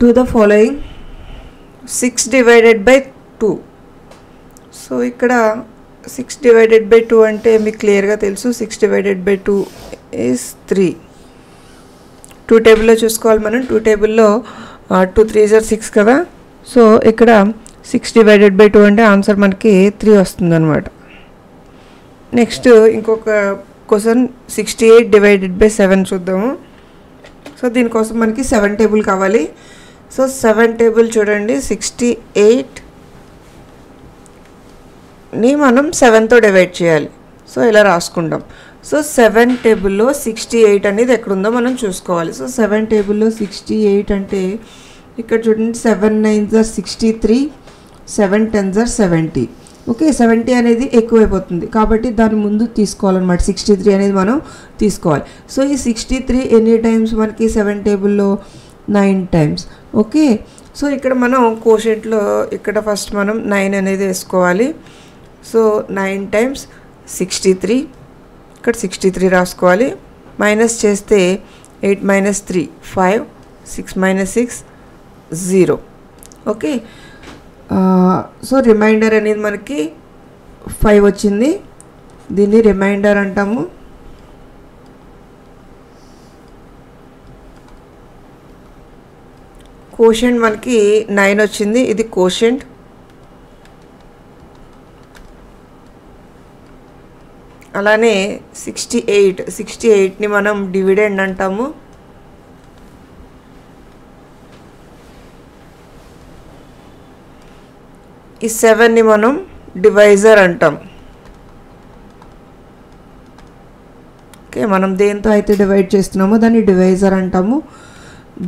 do the following. 6 divided by 2. So ఇక్కడ 6 divided by 2 అంటే మీకు క్లియర్గా తెలుసు. 6 divided by 2 is 3. 2 టేబుల్లో చూసుకోవాలి మనం. 2 టేబుల్లో 2 3s are 6 కదా. సో ఇక్కడ 6 divided by 2 అంటే ఆన్సర్ మనకి 3 వస్తుంది అనమాట. నెక్స్ట్ ఇంకొక క్వశ్చన్ 68 divided by 7 చూద్దాము. సో దీనికోసం మనకి 7 టేబుల్ కావాలి. సో 7 టేబుల్ చూడండి. 68ని మనం 7తో డివైడ్ చేయాలి. సో ఇలా రాసుకుంటాం. సో 7 టేబుల్లో 68 అనేది ఎక్కడుందో మనం చూసుకోవాలి. సో 7 టేబుల్లో 68 అంటే ఇక్కడ చూడండి. 7 9s are 63, 7 10s are 70. Okay, 70 అనేది ఎక్కువైపోతుంది కాబట్టి దాని ముందు తీసుకోవాలన్నమాట. 63 అనేది మనం తీసుకోవాలి. సో ఈ 63 ఎన్ని టైమ్స్ మనకి 7 టేబుల్లో 9 టైమ్స్. ఓకే, సో ఇక్కడ మనం కోషెంట్లో ఇక్కడ ఫస్ట్ మనం 9 అనేది వేసుకోవాలి. సో 9 టైమ్స్ 63, ఇక్కడ 63 రాసుకోవాలి. మైనస్ చేస్తే 8 minus 3 5, 6 minus 6 0. Okay, so remainder అనేది మనకి 5 వచ్చింది. దీన్ని రిమైండర్ అంటాము. కోషెంట్ మనకి 9 వచ్చింది. ఇది కోషెంట్. అలానే 68ని మనం డివిడెండ్ అంటాము. ఈ 7ని మనం డివైజర్ అంటాం. ఓకే, మనం దేంతో అయితే డివైడ్ చేస్తున్నామో దాన్ని డివైజర్ అంటాము.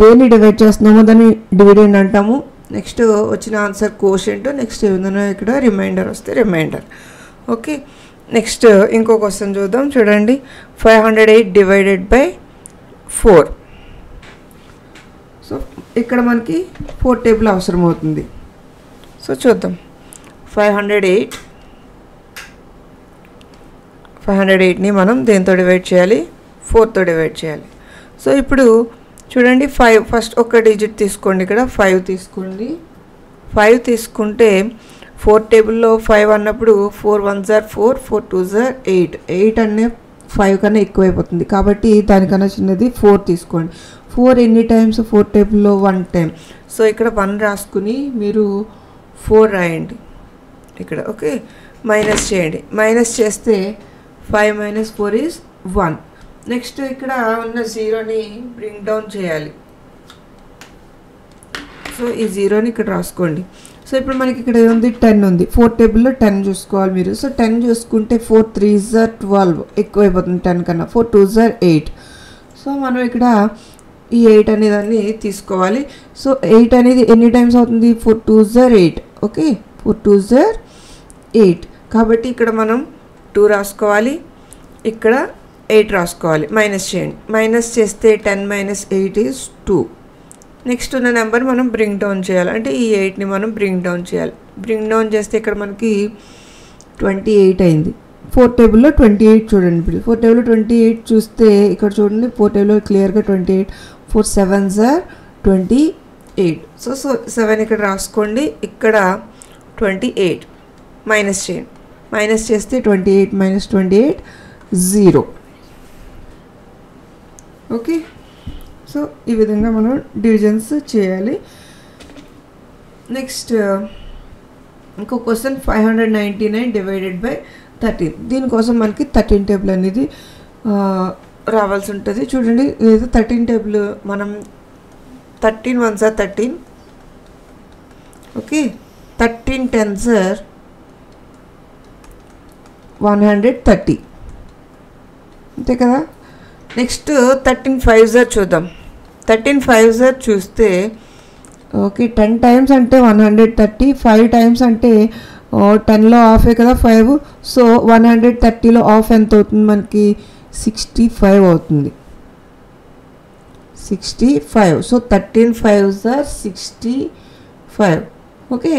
దేన్ని డివైడ్ చేస్తున్నామో దాన్ని డివిడెండ్ అంటాము. నెక్స్ట్ వచ్చిన ఆన్సర్ కోషెంట్. నెక్స్ట్ ఏదైనా ఇక్కడ రిమైండర్ వస్తే రిమైండర్. ఓకే, నెక్స్ట్ ఇంకో క్వశ్చన్ చూద్దాం. చూడండి, 508 divided by 4. సో ఇక్కడ మనకి 4 టేబుల్ అవసరం అవుతుంది. సో చూద్దాం. 508ని మనం దేంతో డివైడ్ చేయాలి? 4తో డివైడ్ చేయాలి. సో ఇప్పుడు చూడండి, 5 ఫస్ట్ ఒక డిజిట్ తీసుకోండి. ఇక్కడ 5 తీసుకోండి. 5 తీసుకుంటే 4 టేబుల్లో 5 అన్నప్పుడు 4 1s are 4, 4 2s are 8. 8 అనే 5 కన్నా ఎక్కువైపోతుంది కాబట్టి దానికన్నా చిన్నది 4 తీసుకోండి. 4 ఎన్ని టైమ్స్ 4 టేబుల్లో 1 టైం. సో ఇక్కడ 1 రాసుకుని మీరు 4 రాయండి ఇక్కడ. ఓకే, మైనస్ చేయండి. మైనస్ చేస్తే 5 minus 4 is 1. నెక్స్ట్ ఇక్కడ ఉన్న 0ని బ్రింగ్ డౌన్ చేయాలి. సో ఈ 0ని ఇక్కడ రాసుకోండి. సో ఇప్పుడు మనకి ఇక్కడ ఏముంది? 10 ఉంది. 4 టేబుల్లో 10 చూసుకోవాలి మీరు. సో 10 చూసుకుంటే 4 3s are 12 ఎక్కువైపోతుంది 10 కన్నా. 4 2s are 8. సో మనం ఇక్కడ ఈ 8 అనే దాన్ని తీసుకోవాలి. సో 8 అనేది ఎన్ని టైమ్స్ అవుతుంది? 4 2s are 8. Okay, 4 2s are 8 కాబట్టి ఇక్కడ మనం 2 రాసుకోవాలి. ఇక్కడ 8 రాసుకోవాలి. మైనస్ చేయండి. మైనస్ చేస్తే 10 minus 8 is 2. నెక్స్ట్ ఉన్న నెంబర్ మనం బ్రింగ్ డౌన్ చేయాలి. అంటే ఈ 8ని మనం బ్రింగ్ డౌన్ చేయాలి. బ్రింగ్ డౌన్ చేస్తే ఇక్కడ మనకి 28 అయింది. 4 టేబుల్లో 28 చూడండి. ఇప్పుడు 4 టేబుల్లో 28 చూస్తే ఇక్కడ చూడండి. 4 టేబుల్లో క్లియర్గా 28. 4 7s are 28. సో 7 ఇక్కడ రాసుకోండి. ఇక్కడ 28 మైనస్ చేయండి. మైనస్ చేస్తే 28 minus 28 0. ఓకే, సో ఈ విధంగా మనం డివిజన్స్ చేయాలి. నెక్స్ట్ ఇంకో క్వశ్చన్ 599 divided by 13. దీనికోసం మనకి 13 టేబుల్ అనేది రావాల్సి ఉంటుంది. చూడండి, లేదా 13 టేబుల్ మనం 13 1s are 13. Okay, 13 10s are 130. అంతే కదా. నెక్స్ట్ 13 5s are చూద్దాం. 13 5s are చూస్తే ఓకే 10 టైమ్స్ అంటే 130. 5 టైమ్స్ అంటే 10లో హాఫే కదా 5. సో 130లో హాఫ్ ఎంత అవుతుంది మనకి? 65 అవుతుంది. 65. So 13 5s are 65. ఓకే,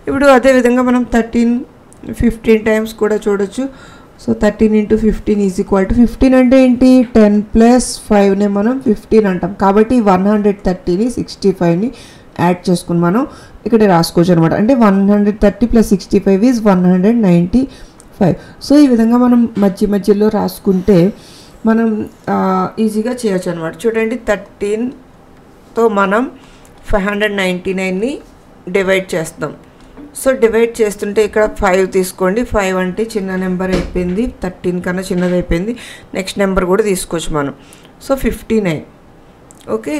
ఇప్పుడు అదేవిధంగా మనం 13 15 టైమ్స్ కూడా చూడొచ్చు. So 13 into 15 is equal to 15 అంటే ఏంటి? 10 plus 5నే మనం 15 అంటాం. కాబట్టి 130ని 65ని యాడ్ చేసుకుని మనం ఇక్కడ రాసుకోవచ్చు అనమాట. అంటే 130 + 65 ఈజ్ 195. సో ఈ విధంగా మనం మధ్యలో రాసుకుంటే మనం ఈజీగా చేయొచ్చు అనమాట. చూడండి 13తో మనం 599ని డివైడ్ చేస్తాం. సో డివైడ్ చేస్తుంటే ఇక్కడ 5 తీసుకోండి. 5 అంటే చిన్న నెంబర్ అయిపోయింది, 13 కన్నా చిన్నది అయిపోయింది. నెక్స్ట్ నెంబర్ కూడా తీసుకోవచ్చు మనం. సో 59. ఓకే,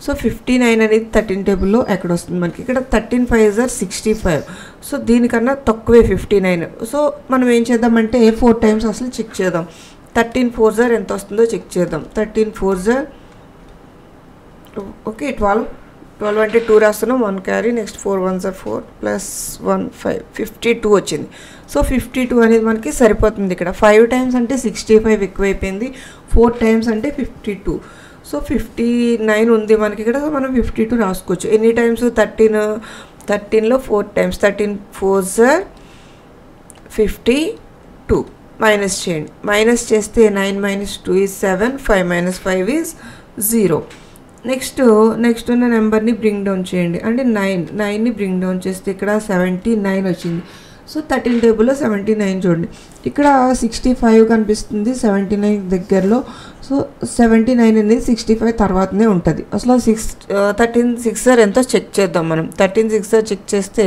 సో 59 అనేది 13 టేబుల్లో ఎక్కడ వస్తుంది మనకి? ఇక్కడ 13 5s are 65. సో దీనికన్నా తక్కువే 59. సో మనం ఏం చేద్దామంటే 4 టైమ్స్ అసలు చెక్ చేద్దాం. 13 4s are ఎంత వస్తుందో చెక్ చేద్దాం. 13 4s are ఓకే 12 అంటే 2 రాస్తున్నాం, 1 క్యారీ. నెక్స్ట్ 4 1s are 4 + 1 5 52 వచ్చింది. సో 52 అనేది మనకి సరిపోతుంది. ఇక్కడ 5 టైమ్స్ అంటే 65 ఎక్కువైపోయింది, 4 టైమ్స్ అంటే 52. సో 59 ఉంది మనకి ఇక్కడ. సో మనం 52 రాసుకోవచ్చు. ఎన్ని టైమ్స్? 13లో 4 టైమ్స్. 13 4s are 52. మైనస్ చేయండి. మైనస్ చేస్తే 9 - 2 is 7, 5 - 5 is 0. నెక్స్ట్ ఉన్న నెంబర్ని బ్రింగ్ డౌన్ చేయండి. అంటే 9ని బ్రింగ్ డౌన్ చేస్తే ఇక్కడ 79 వచ్చింది. సో 13 టేబుల్లో 79 చూడండి. ఇక్కడ 65 కనిపిస్తుంది 79 దగ్గరలో. సో 79 అనేది 65 తర్వాతనే ఉంటుంది. అసలు 13 6s are ఎంతో చెక్ చేద్దాం మనం. 13 6s are చెక్ చేస్తే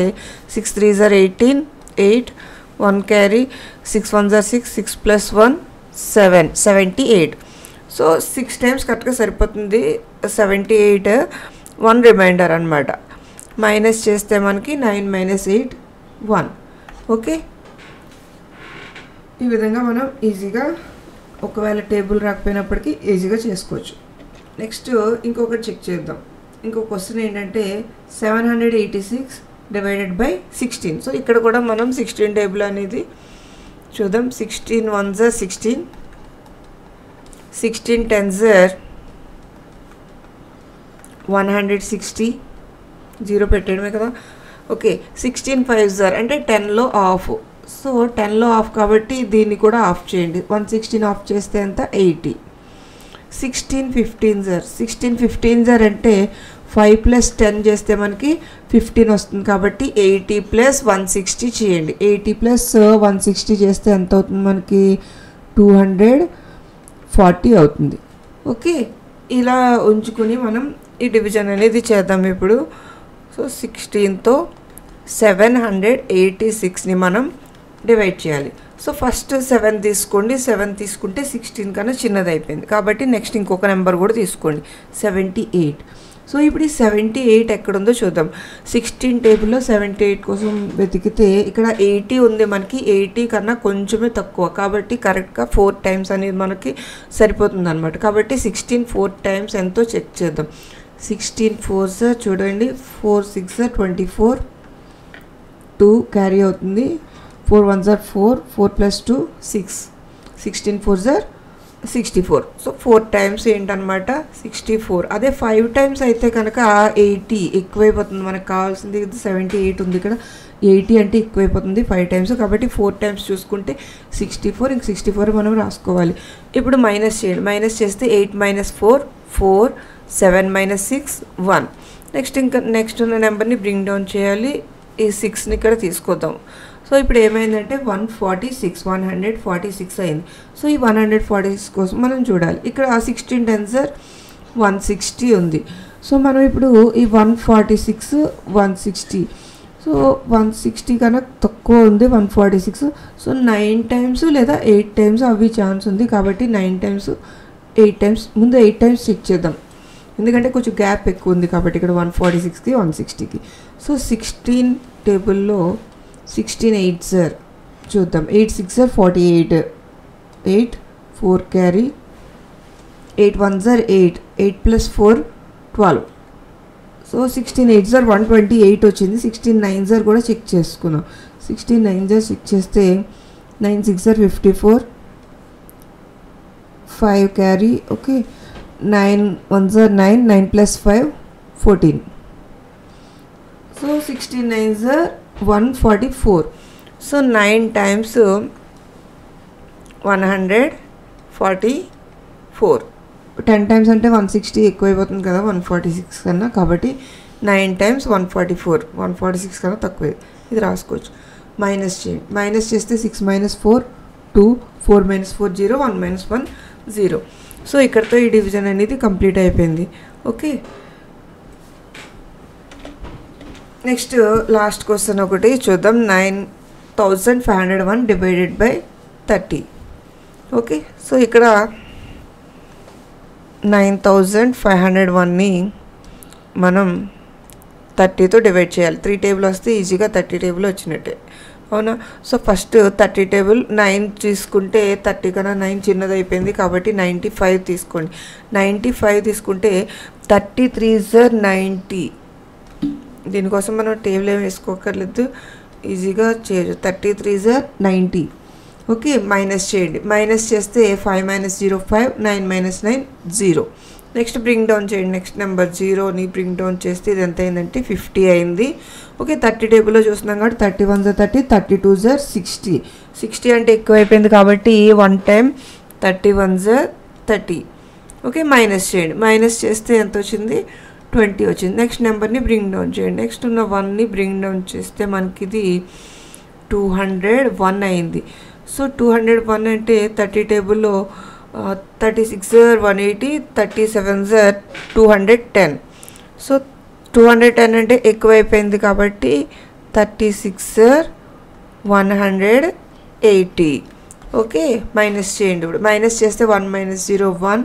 6 3s are 18, 8 1 carry, 6 1s are 6, 6 + 1 7, 78. So 6 times కరెక్ట్గా సరిపోతుంది. 78 1 రిమైండర్ అనమాట. మైనస్ చేస్తే మనకి 9 - 8 1. ఓకే, ఈ విధంగా మనం ఈజీగా ఒకవేళ టేబుల్ రాకపోయినప్పటికీ ఈజీగా చేసుకోవచ్చు. నెక్స్ట్ ఇంకొకటి చెక్ చేద్దాం. ఇంకొక క్వశ్చన్ ఏంటంటే 786 / 16. సో ఇక్కడ కూడా మనం 16 టేబుల్ అనేది చూద్దాం. 16 1s are 16, 16 10s are 160. 0 పెట్టడమే కదా. ఓకే, 16 5s are అంటే 10లో ఆఫ్. సో 10లో ఆఫ్ కాబట్టి దీన్ని కూడా ఆఫ్ చేయండి. 116 ఆఫ్ చేస్తే ఎంత? 80. 16 15s are 16 15s are అంటే 5 + 10 చేస్తే మనకి 15 వస్తుంది. కాబట్టి 80 + 160 చేయండి. 80 + 160 చేస్తే ఎంత అవుతుంది మనకి? 240 అవుతుంది. ఓకే, ఇలా ఉంచుకుని మనం ఈ డివిజన్ అనేది చేద్దాం ఇప్పుడు. సో 16తో 786ని మనం డివైడ్ చేయాలి. సో ఫస్ట్ 7 తీసుకోండి. 7 తీసుకుంటే 16 కన్నా చిన్నది అయిపోయింది కాబట్టి నెక్స్ట్ ఇంకొక నెంబర్ కూడా తీసుకోండి, 78. సో ఇప్పుడు ఈ 78 ఎక్కడుందో చూద్దాం. 16 టేబుల్లో 78 కోసం వెతికితే ఇక్కడ 80 ఉంది మనకి. 80 కన్నా కొంచెమే తక్కువ కాబట్టి కరెక్ట్గా 4 టైమ్స్ అనేది మనకి సరిపోతుంది అనమాట. కాబట్టి 16 4 టైమ్స్ ఎంతో చెక్ చేద్దాం. 16 4s are చూడండి, 4 6s are 24, 2 క్యారీ అవుతుంది. 4 1s are 4, 4 + 2 6, 16 4s are 64. So 4 times ఏంటనమాట? 64. అదే 5 టైమ్స్ అయితే కనుక 80 ఎక్కువైపోతుంది. మనకు కావాల్సింది 78 ఉంది ఇక్కడ. 80 అంటే ఎక్కువైపోతుంది 5 టైమ్స్. కాబట్టి 4 టైమ్స్ చూసుకుంటే 64. ఇంక 64 మనం రాసుకోవాలి. ఇప్పుడు మైనస్ చేయండి. మైనస్ చేస్తే 8 - 4 4, 7 - 6 1. నెక్స్ట్ ఉన్న నెంబర్ని బ్రింగ్ డౌన్ చేయాలి. ఈ 6ని ఇక్కడ తీసుకొద్దాం. సో ఇప్పుడు ఏమైందంటే 146 అయింది. సో ఈ 146 కోసం మనం చూడాలి. ఇక్కడ 16 10s are 160 ఉంది. సో మనం ఇప్పుడు ఈ 146 160, సో 160 కన్నా తక్కువ ఉంది 146. సో 9 టైమ్స్ లేదా 8 టైమ్స్ అవి ఛాన్స్ ఉంది. కాబట్టి 9 టైమ్స్ 8 టైమ్స్, ముందు 8 టైమ్స్ చెక్ చేద్దాం ఎందుకంటే కొంచెం గ్యాప్ ఎక్కువ ఉంది కాబట్టి ఇక్కడ 146కి 160కి. సో 16 టేబుల్లో 16 8s are చూద్దాం. 8 6s are 48, 8 4 carry, 8 1s are 8, 8 + 4 12. So 16 8s are 128 వచ్చింది. 16 9s are కూడా చెక్ చేసుకున్నాం. 16 9s are చెక్ చేస్తే 9 6s are 54, 5 carry. Okay, 9 1s are 9, 9 + 5 14. So 16 9s are 144. So 9 times 144. 10 times అంటే 160 ఎక్కువైపోతుంది కదా 146 కన్నా. కాబట్టి 9 times 144, 146 కన్నా తక్కువే, ఇది రాసుకోవచ్చు. మైనస్ చేయండి, మైనస్ చేస్తే 6 minus 4 2, 4 minus 4 0, 1 minus 1 0. సో ఇక్కడతో ఈ డివిజన్ అనేది కంప్లీట్ అయిపోయింది. ఓకే, నెక్స్ట్ లాస్ట్ క్వశ్చన్ ఒకటి చూద్దాం. 9501 డివైడెడ్ బై 30. ఓకే, సో ఇక్కడ 9501ని మనం 30తో డివైడ్ చేయాలి. 3 టేబుల్ వస్తే ఈజీగా 30 టేబుల్ వచ్చినట్టే, అవునా? సో ఫస్ట్ 30 టేబుల్ 9 తీసుకుంటే 30 కన్నా 9 చిన్నది అయిపోయింది కాబట్టి 95 తీసుకోండి. 95 తీసుకుంటే 33 90. దీనికోసం మనం టేబుల్ ఏమి వేసుకోకర్లేదు, ఈజీగా చేయొచ్చు. 33 90. ఓకే, మైనస్ చేయండి, మైనస్ చేస్తే 5 minus 0 5, 9 minus 9 0. Next bring down చేయండి, నెక్స్ట్ నెంబర్ 0ని బ్రింగ్ డౌన్ చేస్తే ఇది ఎంత అయిందంటే 50 అయింది. ఓకే, 30 టేబుల్లో చూస్తున్నాం కాబట్టి 31 30, 32 60. 60 అంటే ఎక్కువ అయిపోయింది కాబట్టి 1 time 31 30. ఓకే, మైనస్ చేయండి, మైనస్ చేస్తే ఎంత వచ్చింది 20 వచ్చింది. నెక్స్ట్ నెంబర్ని బ్రింగ్ డౌన్ చేయండి, నెక్స్ట్ ఉన్న 1ని బ్రింగ్ డౌన్ చేస్తే మనకి ఇది 201 అయింది. సో 201 అంటే 30 టేబుల్లో 36 180, 37 210. సో 210 అంటే ఎక్కువైపోయింది కాబట్టి 36 180. ఓకే, మైనస్ చేయండి. ఇప్పుడు మైనస్ చేస్తే 1 minus 0 1,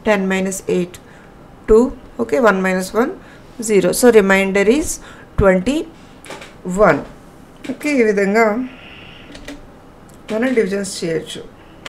10 minus 8 2. Okay, 1 minus 1 0. So remainder is 21. Okay, ఈ విధంగా మనం డివిజన్స్ చేయొచ్చు.